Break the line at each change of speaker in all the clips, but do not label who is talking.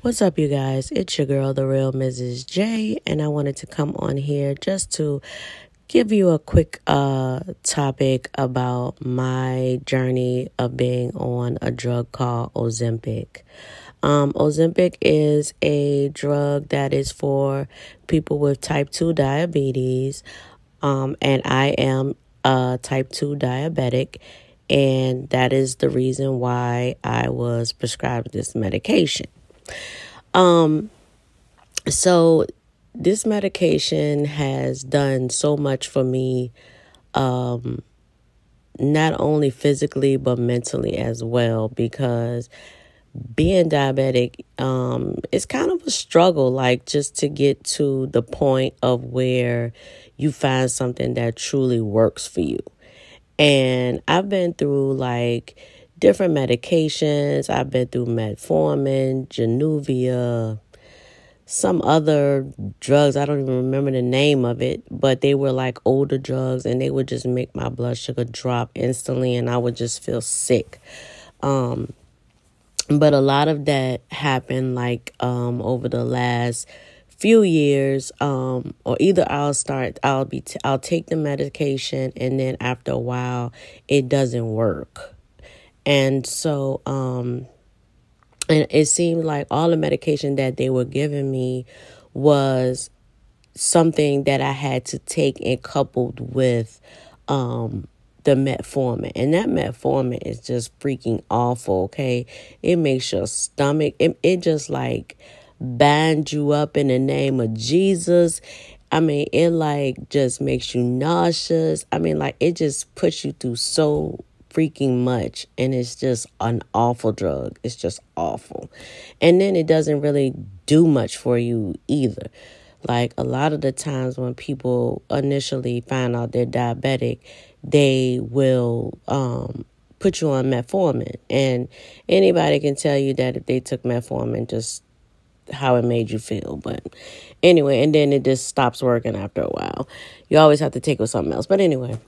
What's up, you guys? It's your girl, the real Mrs. J, and I wanted to come on here just to give you a quick topic about my journey of being on a drug called Ozempic. Ozempic is a drug that is for people with type 2 diabetes, and I am a type 2 diabetic, and that is the reason why I was prescribed this medication. So this medication has done so much for me, not only physically, but mentally as well, because being diabetic, it's kind of a struggle, like just to get to the point of where you find something that truly works for you. And I've been through like different medications. I've been through metformin, Januvia, some other drugs. I don't even remember the name of it, but they were like older drugs and they would just make my blood sugar drop instantly and I would just feel sick. But a lot of that happened like over the last few years, or either I'll take the medication and then after a while it doesn't work. And so, and it seemed like all the medication that they were giving me was something that I had to take and coupled with the metformin. And that metformin is just freaking awful, okay? It makes your stomach, it just like binds you up in the name of Jesus. I mean, it like just makes you nauseous. I mean, like it just puts you through so freaking much, and it's just an awful drug. It's just awful. And then it doesn't really do much for you either. Like a lot of the times when people initially find out they're diabetic, they will put you on metformin, and anybody can tell you that if they took metformin, just how it made you feel. But anyway, and then it just stops working after a while. You always have to take it with something else. But anyway,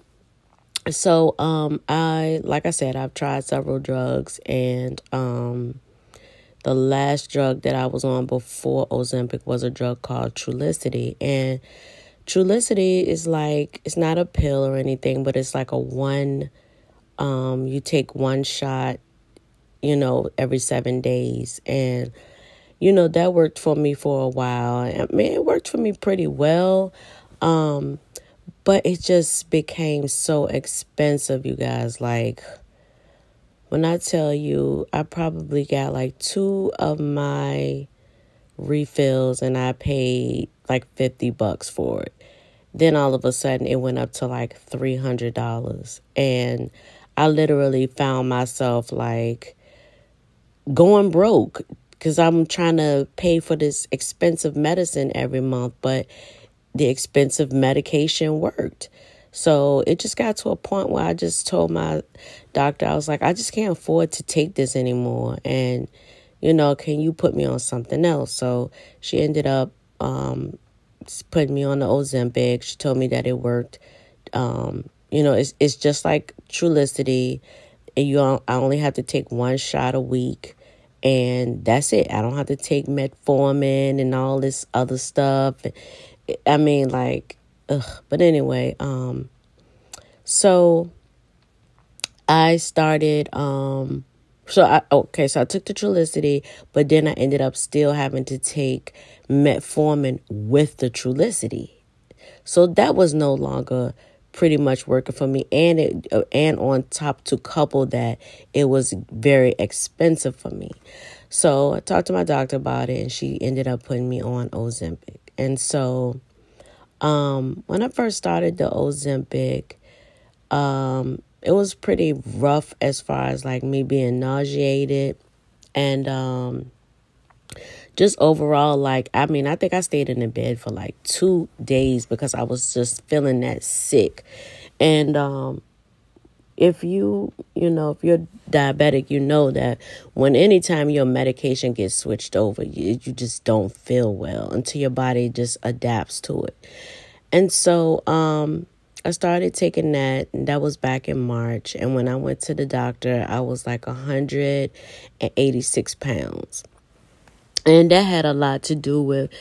so like I said, I've tried several drugs, and the last drug that I was on before Ozempic was a drug called Trulicity. And Trulicity is like, it's not a pill or anything, but it's like you take one shot, every 7 days. And, that worked for me for a while. I mean, it worked for me pretty well. But it just became so expensive, you guys. Like, when I tell you, I probably got like 2 of my refills and I paid like $50 for it. Then all of a sudden it went up to like $300. And I literally found myself like going broke because I'm trying to pay for this expensive medicine every month, but the expensive medication worked. So it just got to a point where I just told my doctor, I was like, I just can't afford to take this anymore. And, can you put me on something else? So she ended up putting me on the Ozempic. She told me that it worked. It's just like Trulicity. And I only have to take 1 shot a week. And that's it. I don't have to take metformin and all this other stuff. I mean, like, ugh. But anyway, so I started, so I took the Trulicity, but then I ended up still having to take metformin with the Trulicity. So that was no longer pretty much working for me. And on top to couple that, it was very expensive for me. So I talked to my doctor about it, and she ended up putting me on Ozempic. And so when I first started the Ozempic, it was pretty rough as far as like me being nauseated and just overall, like, I mean, I think I stayed in the bed for like 2 days because I was just feeling that sick. And if you're diabetic, you know that anytime your medication gets switched over, you just don't feel well until your body just adapts to it. And so I started taking that, and that was back in March. And when I went to the doctor, I was like 186 pounds. And that had a lot to do with,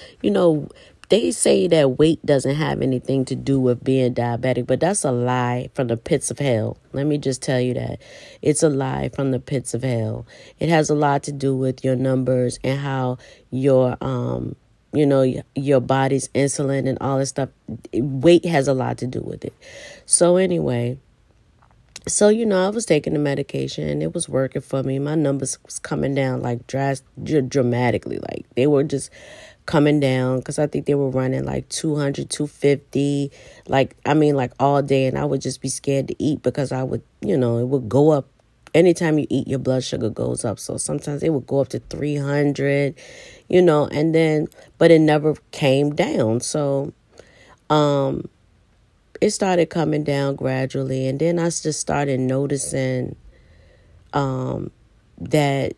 they say that weight doesn't have anything to do with being diabetic, but that's a lie from the pits of hell. Let me just tell you that. It's a lie from the pits of hell. It has a lot to do with your numbers and how your your body's insulin and all this stuff. Weight has a lot to do with it. So anyway, I was taking the medication and it was working for me. My numbers was coming down like dramatically. Like they were just coming down because I think they were running like 200, 250, like all day. And I would just be scared to eat because I would, it would go up. Anytime you eat, your blood sugar goes up. So sometimes it would go up to 300, and then, but it never came down. So, it started coming down gradually. And then I just started noticing, that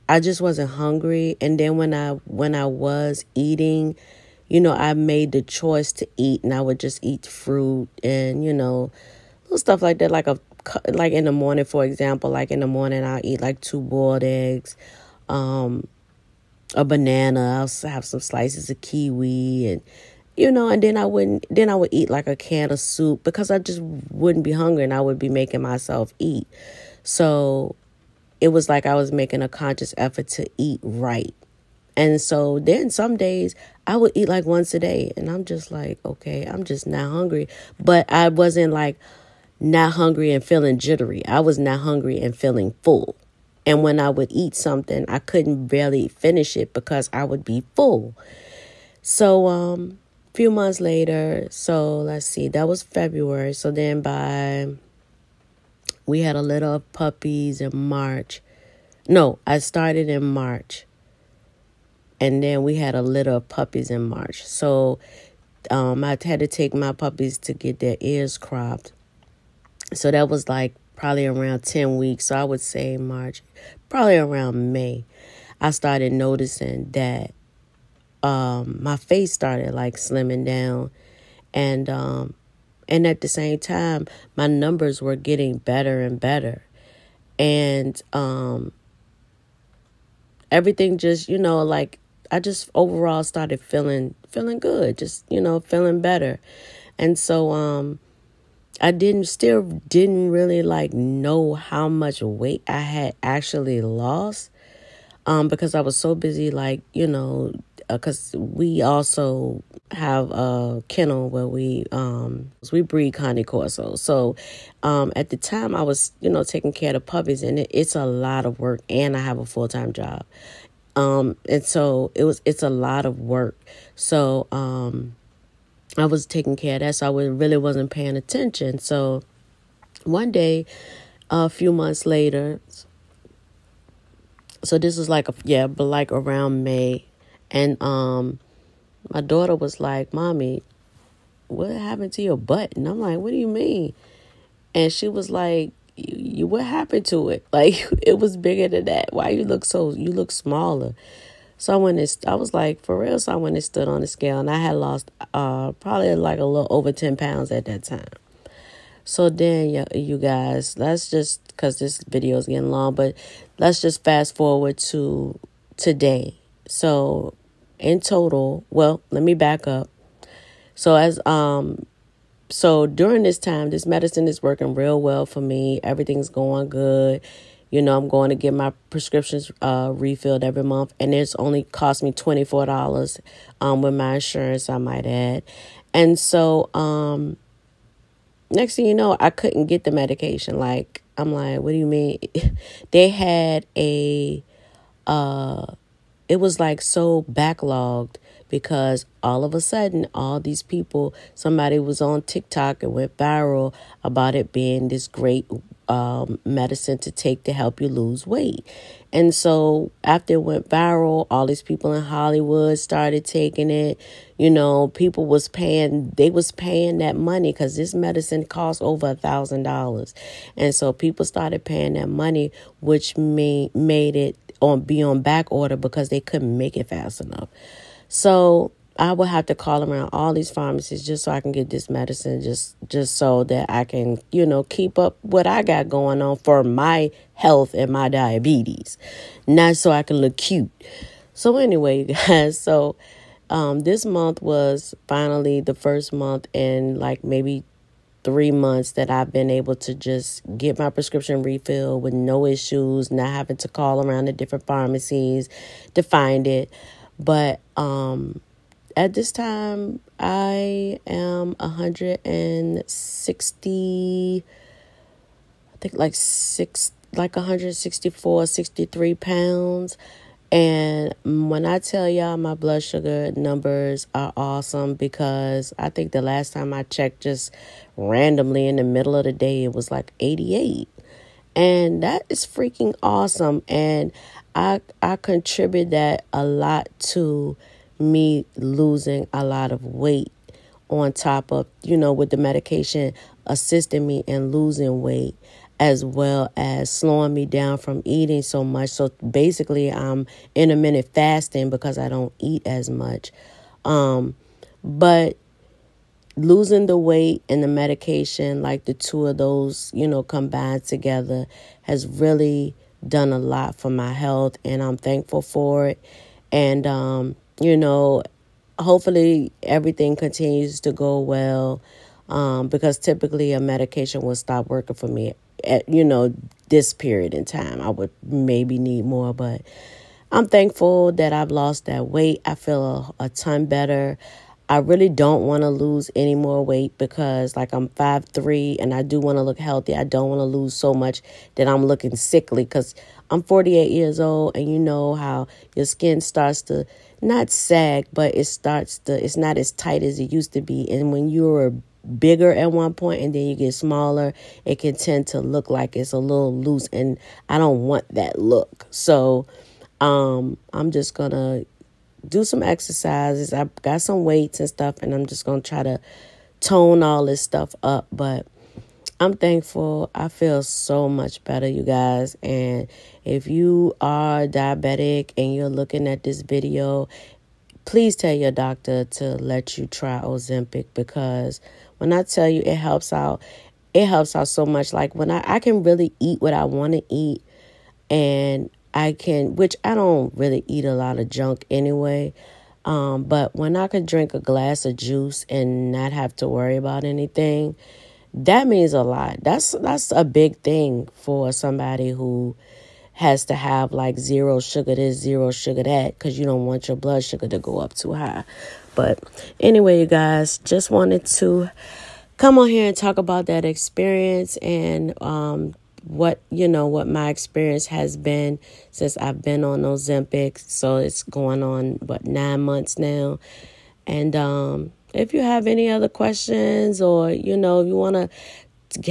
I just wasn't hungry. And then when I was eating, I made the choice to eat, and I would just eat fruit and, little stuff like that. Like in the morning, for example, like in the morning, I'll eat like 2 boiled eggs, a banana. I'll have some slices of kiwi and, and then I would eat like a can of soup because I just wouldn't be hungry and I would be making myself eat. So it was like I was making a conscious effort to eat right. And so then some days I would eat like once a day and I'm just like, okay, I'm just not hungry. But I wasn't like not hungry and feeling jittery. I was not hungry and feeling full. And when I would eat something, I couldn't barely finish it because I would be full. So, few months later, so let's see, that was February. So then we had a litter of puppies in March. No, I started in March. And then we had a litter of puppies in March. So I had to take my puppies to get their ears cropped. So that was like probably around 10 weeks. So I would say March, probably around May, I started noticing that my face started like slimming down. And at the same time, my numbers were getting better and better. And everything just, I just overall started feeling good, just, feeling better. And so I didn't really like know how much weight I had actually lost because I was so busy, like, because we also have a kennel where we breed Conde Corso. So at the time I was, taking care of the puppies, and it's a lot of work, and I have a full-time job. And so it's a lot of work. So I was taking care of that, so I really wasn't paying attention. So one day, a few months later, so this is like around May, and my daughter was like, "Mommy, what happened to your butt?" And I'm like, "What do you mean?" And she was like, what happened to it? Like, it was bigger than that. Why you look smaller? So I was like, for real? So I went and stood on the scale, and I had lost probably like a little over 10 pounds at that time. So then, you guys, let's just, because this video is getting long, but let's just fast forward to today. So in total, well, let me back up. So during this time, this medicine is working real well for me. Everything's going good. I'm going to get my prescriptions refilled every month, and it's only cost me $24 with my insurance, I might add. And so next thing you know, I couldn't get the medication. Like, I'm like, what do you mean? They had it was like so backlogged because all of a sudden, all these people, somebody was on TikTok and went viral about it being this great medicine to take to help you lose weight. And so after it went viral, all these people in Hollywood started taking it. People was paying that money because this medicine cost over $1,000. And so people started paying that money, which made it be on back order because they couldn't make it fast enough. So I would have to call around all these pharmacies just so I can get this medicine, just so that I can, keep up what I got going on for my health and my diabetes, not so I can look cute. So anyway, you guys, so this month was finally the first month in like maybe 3 months that I've been able to just get my prescription refilled with no issues, not having to call around the different pharmacies to find it. But at this time, I am 160, I think like 164, 63 pounds. And when I tell y'all my blood sugar numbers are awesome, because I think the last time I checked just randomly in the middle of the day, it was like 88. And that is freaking awesome. And I contribute that a lot to me losing a lot of weight, on top of, with the medication assisting me in losing weight, as well as slowing me down from eating so much. So basically, I'm intermittent fasting because I don't eat as much. But losing the weight and the medication, like the two of those, combined together, has really done a lot for my health, and I'm thankful for it. And, hopefully everything continues to go well, because typically a medication will stop working for me at, this period in time. I would maybe need more, but I'm thankful that I've lost that weight. I feel a ton better. I really don't want to lose any more weight because, like, I'm 5'3", and I do want to look healthy. I don't want to lose so much that I'm looking sickly, because I'm 48 years old, and you know how your skin starts to not sag, but it's not as tight as it used to be. And when you're bigger at one point and then you get smaller, it can tend to look like it's a little loose, and I don't want that look. So I'm just gonna do some exercises. I've got some weights and stuff, and I'm just gonna try to tone all this stuff up. But I'm thankful. I feel so much better, you guys. And if you are diabetic and you're looking at this video, please tell your doctor to let you try Ozempic, because when I tell you it helps out so much. Like, when I can really eat what I want to eat, and which I don't really eat a lot of junk anyway. But when I could drink a glass of juice and not have to worry about anything, that means a lot. That's a big thing for somebody who has to have like zero sugar this, zero sugar that, because you don't want your blood sugar to go up too high. But anyway, you guys, just wanted to come on here and talk about that experience, and what my experience has been since I've been on Ozempic. So it's going on 9 months now. And if you have any other questions, or if you want to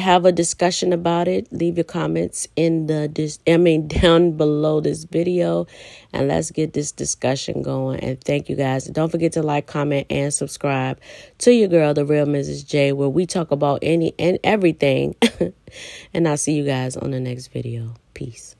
have a discussion about it, leave your comments down below this video, and let's get this discussion going. And thank you guys. Don't forget to like, comment, and subscribe to your girl, The Real Mrs. J, where we talk about any and everything. And I'll see you guys on the next video. Peace.